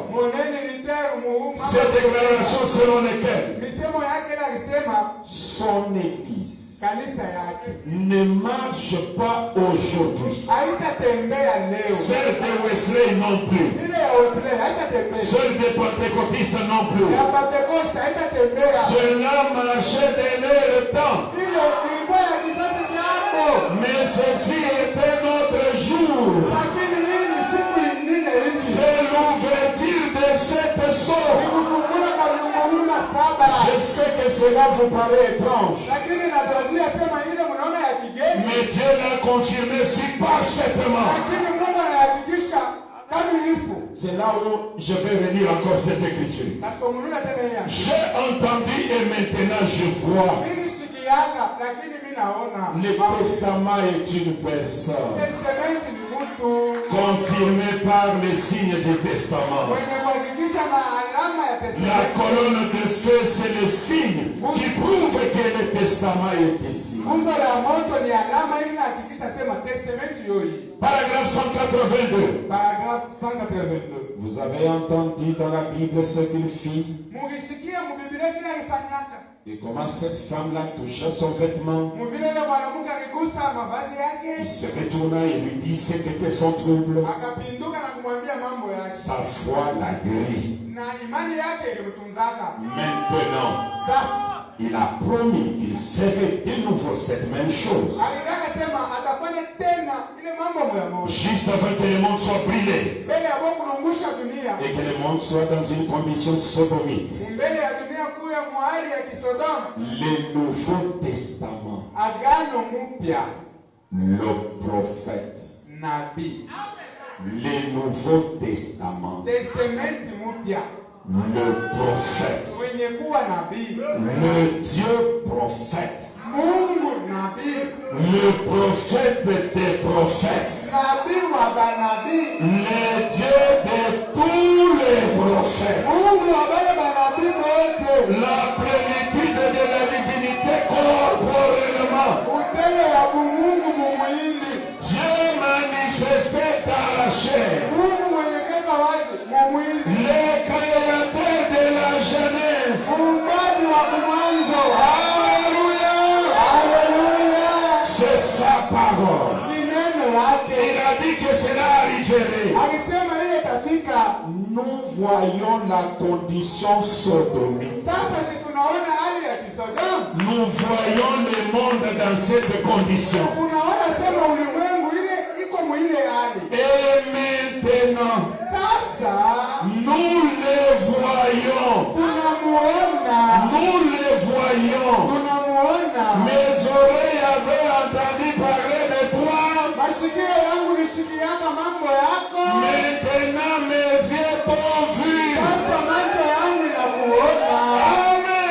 Cette déclaration selon laquelle son église ne marche pas aujourd'hui. Celle de Wesley non plus. Celle des pentecôtistes non plus. Cela marchait de leur temps. Mais ceci était notre jour. C'est l'ouverture de cette sorte. Je sais que cela vous paraît étrange. Mais Dieu l'a confirmé si parfaitement. C'est là où je vais relire encore cette écriture. J'ai entendu et maintenant je vois. Le testament est une personne. confirmé par les signes du testament. La colonne de feu, c'est le signe qui prouve que le testament est ici. Paragraphe 182. Paragraphe 182. Vous avez entendu dans la Bible ce qu'il fit et comment cette femme-là toucha son vêtement. Il se retourna et lui dit ce qu'était son trouble. Sa foi l'a guéri. Maintenant, il a promis qu'il ferait de nouveau cette même chose. Juste avant que le monde soit brûlé et que le monde soit dans une condition sodomite. Le Nouveau Testament, le prophète, le Nouveau Testament, le prophète, le Dieu prophète, le prophète des prophètes, le Dieu de tous les prophètes, la plénitude de la divinité corporellement, Dieu manifesté dans la chair, le créateur de la jeunesse. Alléluia. C'est sa parole. Il a dit que cela arriverait. Nous voyons la condition sodomite. Nous voyons le monde dans cette condition. Et maintenant, nous le voyons. Nous le voyons. Mes oreilles avaient entendu parler de toi. Maintenant, mes yeux t'ont vu.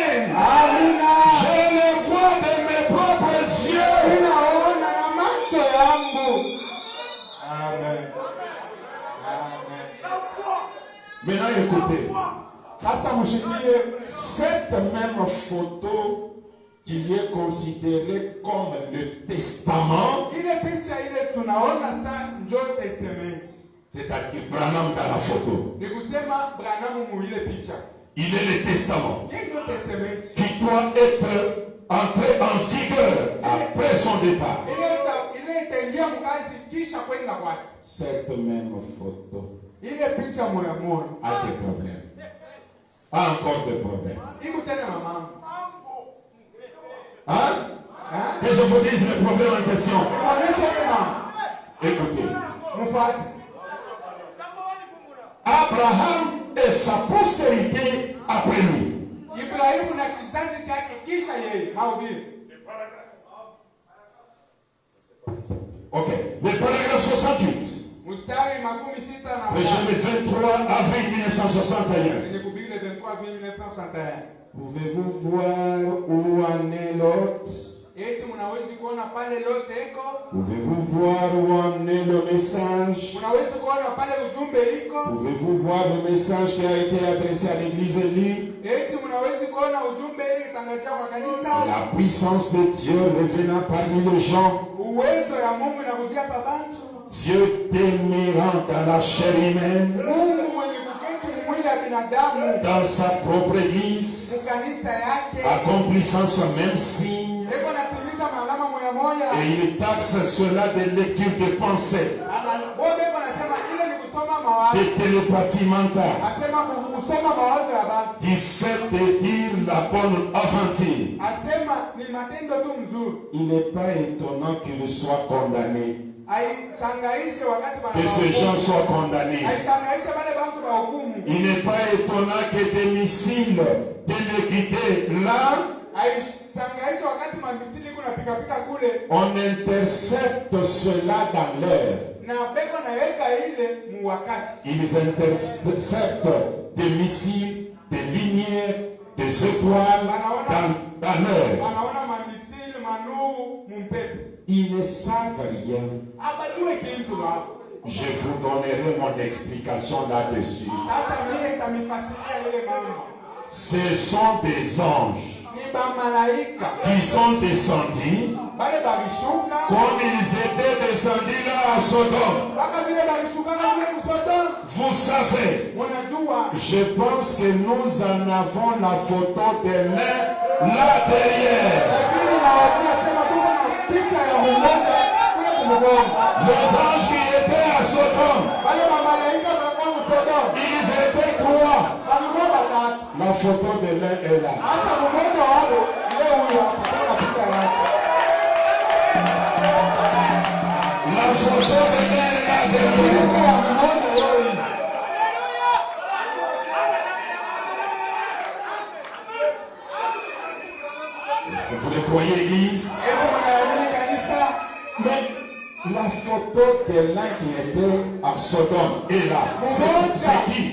Amen. Je le vois de mes propres yeux. Amen. Maintenant, écoutez. Cette même photo qui est considérée comme le testament, c'est-à-dire Branham dans la photo, il est le testament qui doit être entré en vigueur après son départ. Cette même photo a des problèmes. A encore des problèmes. Hein? Que je vous dise les problèmes en question. Écoutez. Abraham et sa postérité après lui. Ok. Le paragraphe 68. Le jeudi 23 avril 1961. Pouvez-vous voir où en est Lot? Pouvez-vous voir où en est le message? Pouvez-vous voir le message qui a été adressé à l'église Élie? La puissance de Dieu revenant parmi les gens. Dieu demeurant dans la chair humaine, dans sa propre église, accomplissant son même signe, et il taxe cela de lecture de pensée, de télépathie mentale, du fait de dire la bonne aventure. Il n'est pas étonnant qu'il soit condamné. Que ces gens soient condamnés. Il n'est pas étonnant que des missiles téléguidés là, on intercepte cela dans l'air. Ils interceptent des missiles, des lumières, des étoiles dans l'air. Ils ne savent rien. Je vous donnerai mon explication là-dessus. Ce sont des anges qui sont descendus comme ils étaient descendus là à Sodome. Vous savez, je pense que nous en avons la photo de l'un là derrière. Les anges qui étaient à Sodome, ils étaient 3. La photo de l'un est là. La photo de l'un est là derrière. Est-ce que vous le croyez, Église? Mais la photo de l'un qui était à Sodome est là. C'est qui?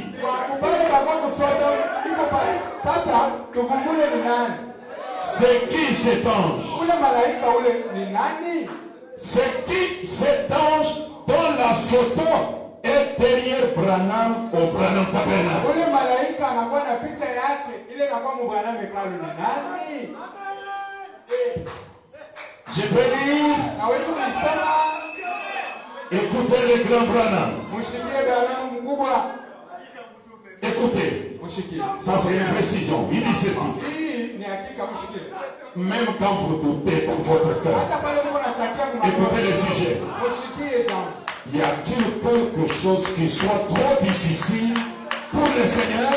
C'est qui cet ange? C'est qui cet ange dont la photo est derrière Branham au Branham Tabernacle? Je peux lire. Écoutez le grand Branham. Écoutez. Ça c'est une précision. Il dit ceci. Même quand vous doutez dans votre cœur, écoutez le sujet. Y a-t-il quelque chose qui soit trop difficile pour le Seigneur?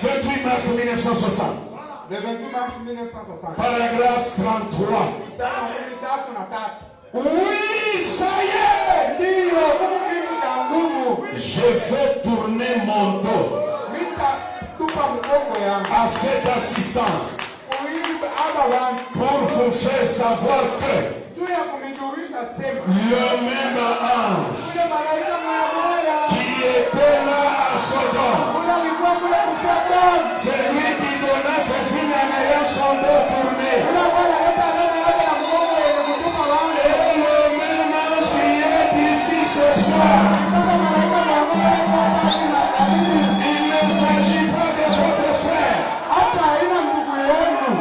28 mars 1960. Le 28 mars 1960. Paragraphe 33. Oui, ça y est. Je vais tourner mon dos à cette assistance pour vous faire savoir que le même ange qui était là à Sodome, c'est lui qui donna ses signes en ayant son dos tourné. Et le même ange qui est ici ce soir. Il ne s'agit pas de votre frère.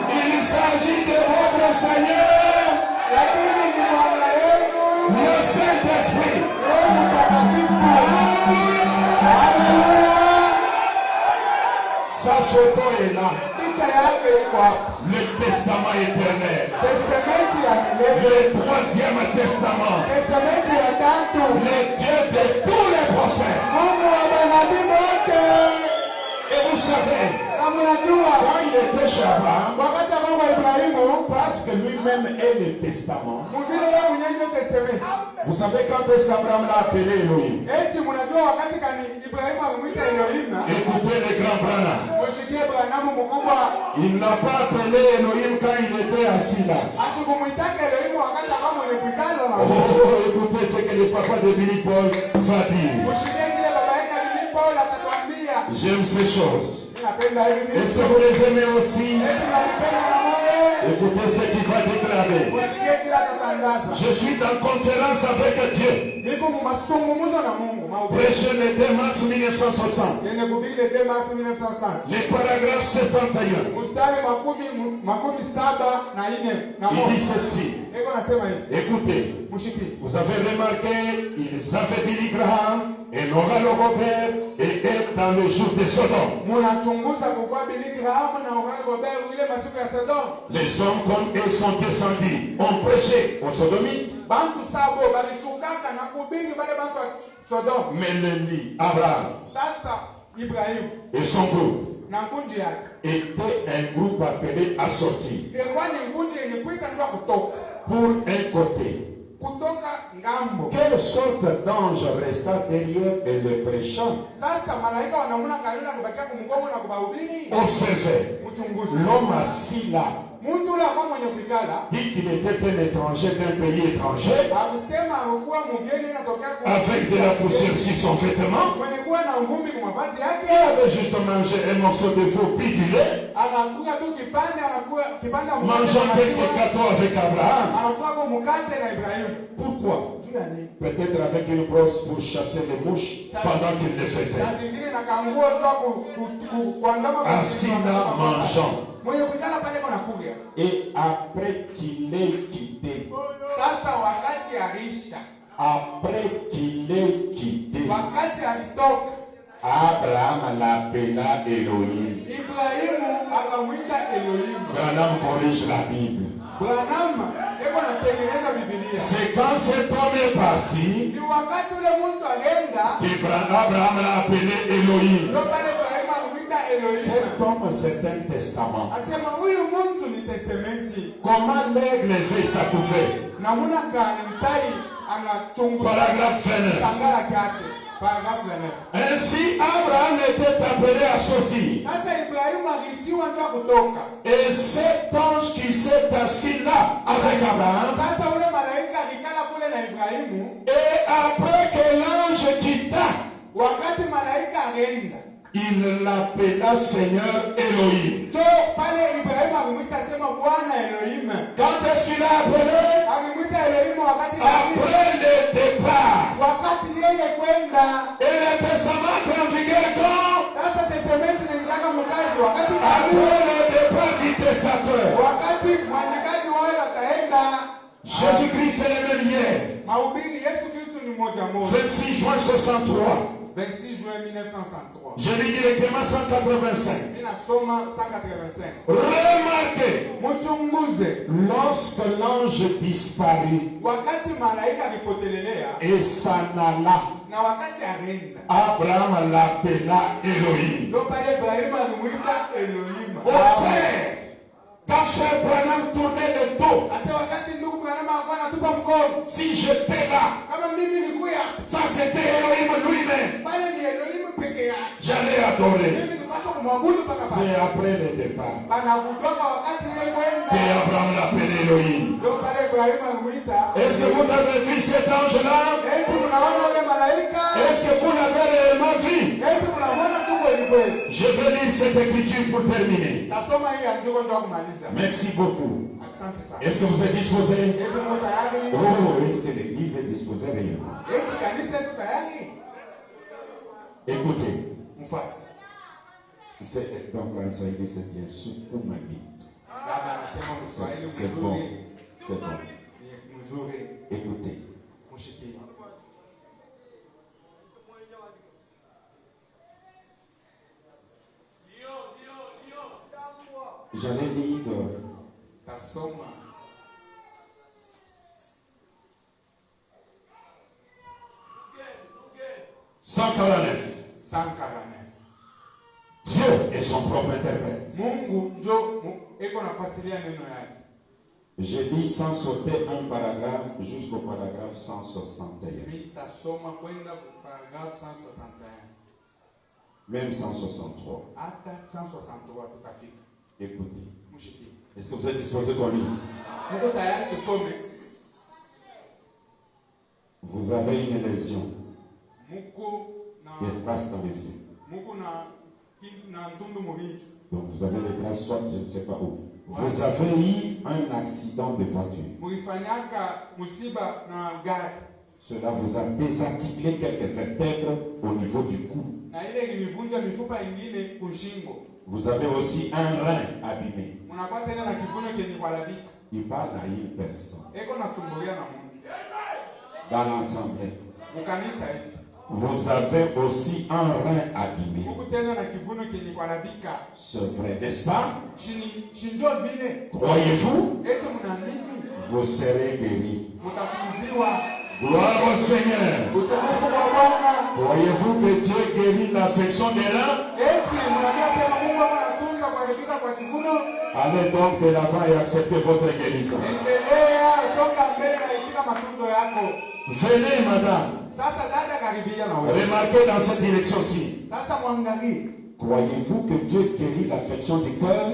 Il s'agit de votre Seigneur, le Saint-Esprit. Sa photo est là. Le testament éternel. Le troisième testament. Le Dieu de tous les prophètes. Et vous savez, quand il était chez Abraham, parce que lui-même est le testament. Vous savez quand est-ce qu'Abraham l'a appelé Elohim? Écoutez le grand Branham. Il n'a pas appelé Elohim quand il était assis là. Oh, écoutez ce que le papa de Billy Paul va dire. J'aime ces choses. Est-ce que vous les aimez aussi? Écoutez ce qu'il va déclarer. Je suis en conférence avec Dieu. Prêché le 2 mars 1960. Les paragraphes 71. Il dit ceci. Écoutez, vous avez remarqué, ils avaient Billy Graham et Nora le Robert et être dans le jour de Sodome. Les hommes comme eux sont descendus, ont prêché aux sodomites. Mais le lit, Abraham et son groupe était un groupe appelé à sortir. Pour un côté, quelle sorte d'ange resta derrière et le prêchant? Observez, l'homme assis là dit qu'il était un étranger d'un pays étranger, avec de la poussière sur son vêtement. Il avait juste mangé un morceau de veau bidulé, mangeant quelques gâteaux avec Abraham. Pourquoi? Peut-être avec une brosse pour chasser les mouches pendant qu'il le faisait. Assis là, mangeant. Et après qu'il ait quitté, Abraham l'appela Elohim. Branham corrige la Bible. C'est quand cet homme est parti qu'Abraham l'a appelé Elohim. Cet homme, c'est un testament. Comment l'aigle veut s'accouver? Paragraphe 29. Ainsi, Abraham était appelé à sortir. Et cet ange qui s'est assis là avec Abraham, et après que l'ange quitta, il l'appela Seigneur Elohim. Quand est-ce qu'il a appelé? Après le départ. Et le testament est en vigueur quand? Après le départ du testateur. Jésus-Christ est le même hier. 26 juin 63. 26 juin 1963. Je lis directement 185. Remarquez, lorsque l'ange disparut et s'en alla, Abraham l'appela Elohim. Au fait, quand Frère Branham tournait le dos, si j'étais là, ça c'était Elohim lui-même. J'allais adorer. C'est après le départ qu'Abraham l'appelait Elohim. Est-ce que vous avez vu cet ange-là? Est-ce que vous l'avez réellement vu? Je vais lire cette écriture pour terminer. Merci beaucoup. Est-ce que vous êtes disposés? Oh, est-ce que l'église est disposée réellement? Écoutez. Donc, en Swahili, c'est bien Sukumabit. C'est bon. C'est bon. Écoutez. J'allais lire 149. Dieu est son propre interprète. Je lis sans sauter un paragraphe jusqu'au paragraphe 161. Même 163. Écoutez. Est-ce que vous êtes disposé qu'on lise? Vous avez une lésion qui passe dans les yeux. Donc vous avez les grâces, soit je ne sais pas où. Vous avez eu un accident de voiture. Cela vous a désarticulé quelques vertèbres au niveau du cou. Vous avez aussi un rein abîmé. Il parle à une personne. Dans l'ensemble. Vous avez aussi un rein abîmé. C'est vrai, n'est-ce pas? Croyez-vous? Vous serez guéris. Gloire au Seigneur. Croyez-vous que Dieu guérit l'affection des reins? Allez donc de l'avant et acceptez votre guérison. Venez, madame. Remarquez dans cette direction-ci. Croyez-vous que Dieu guérit l'affection du cœur?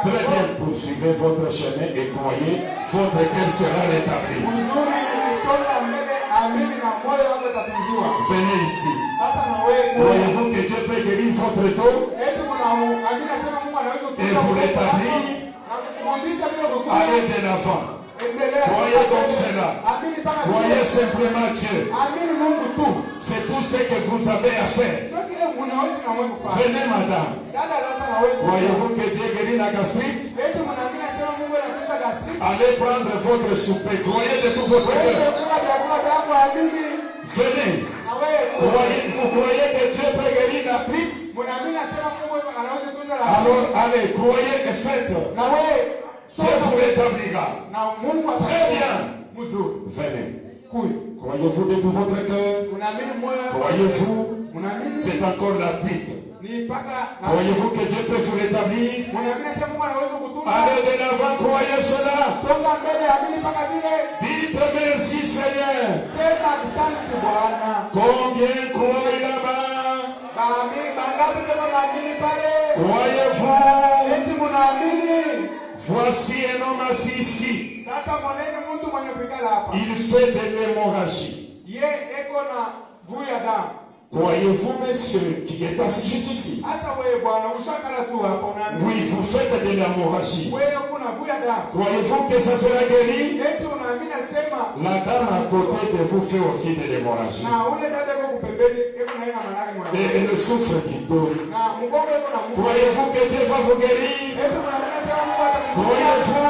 Très bien, poursuivez votre chemin et croyez, votre cœur sera rétabli. Venez ici. Croyez-vous que Dieu peut guérir votre dos et vous rétablir? Allez de l'avant. Croyez donc cela. Croyez simplement Dieu. C'est tout ce que vous avez à faire. Venez, madame. Croyez-vous que Dieu guérit la gastrite? Allez prendre votre soupe. Croyez de tout votre cœur. Venez. Vous croyez que Dieu peut guérir l'arthrite? Alors allez, croyez et faites. Dieu vous rétablira. Très bien. Venez. Croyez-vous de tout votre cœur? Croyez-vous? C'est encore l'arthrite. Croyez-vous que Dieu peut vous rétablir? Allez de l'avant, croyez cela. Dites merci Seigneur. Combien croient là-bas? Croyez-vous? Voici un homme assis ici. Il fait de l'hémorragie. Croyez-vous, monsieur, qui est assis juste ici? Oui, vous faites de l'hémorragie. Croyez-vous que ça sera guéri? La dame à côté de vous fait aussi de l'hémorragie. Et elle souffre du dos. Croyez-vous que Dieu va vous guérir? Croyez-vous?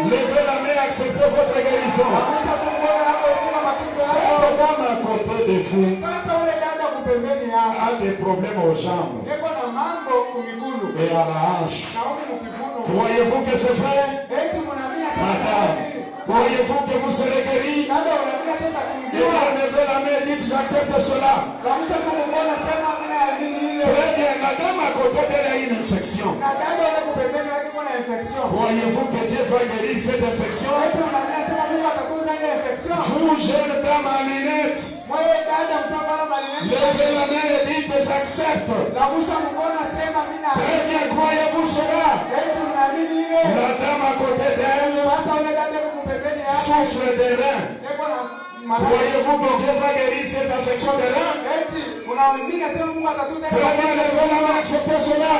Levez la main, acceptez votre guérison. Cette dame à côté de vous a des problèmes aux jambes et à la hanche. Croyez-vous que c'est vrai? Madame, croyez-vous que vous serez guéri? Et levez la main et dites j'accepte cela. Très bien, la dame à côté d'elle a une infection. Croyez-vous que Dieu va guérir cette infection? Vous, jeune dame à lunettes, levez la main et dites j'accepte. Très bien, croyez-vous cela? La dame à côté d'elle souffre des reins. Croyez-vous que Dieu va guérir cette affection des reins? Très bien, levez la main, acceptez cela.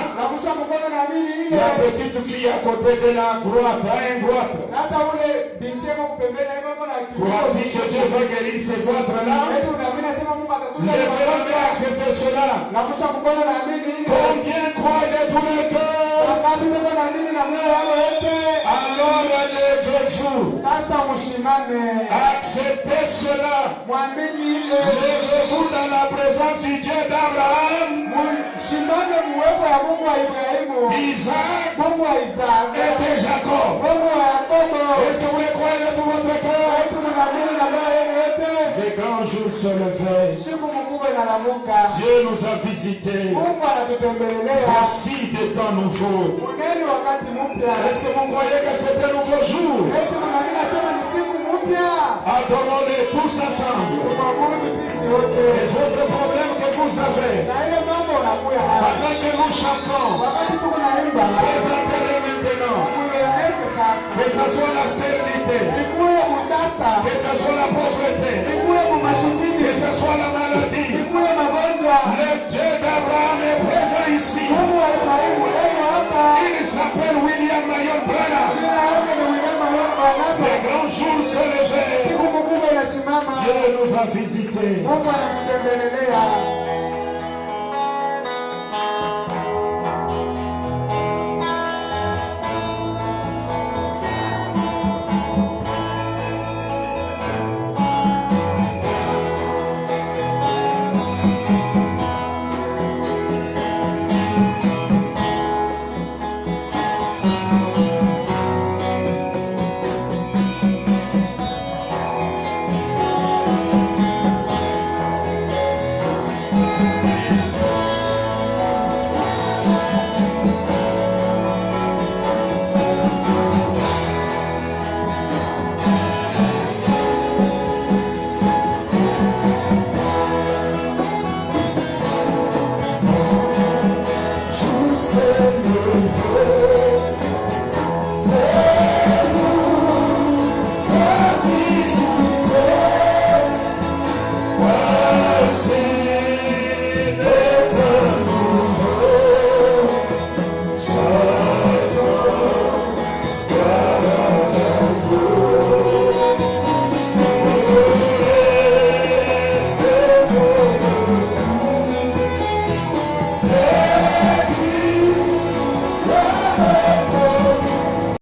La petite fille à côté de la droite a une droite. Croyez-vous que Dieu va guérir ces droites-là? Levez la main, acceptez cela. Combien croient de tout le cœur? Alors levez-vous. Acceptez cela. Levez-vous dans la présence du Dieu d'Abraham, Isaac et de Jacob. Est-ce que vous les croyez de tout votre cœur? Les grands jours se levaient. Dieu nous a visités. Voici des temps nouveaux. Est-ce que vous croyez que c'est un nouveau jour? Adorons-les tous ensemble. Et votre problème que vous avez, pendant que nous chantons, présentez-les maintenant. Que ce soit la stérilité, que ce soit la pauvreté, que ce soit la maladie. Le Dieu d'Abraham est présent ici. Il s'appelle William Marion Branham. Les grands jours se levaient. Dieu nous a visités.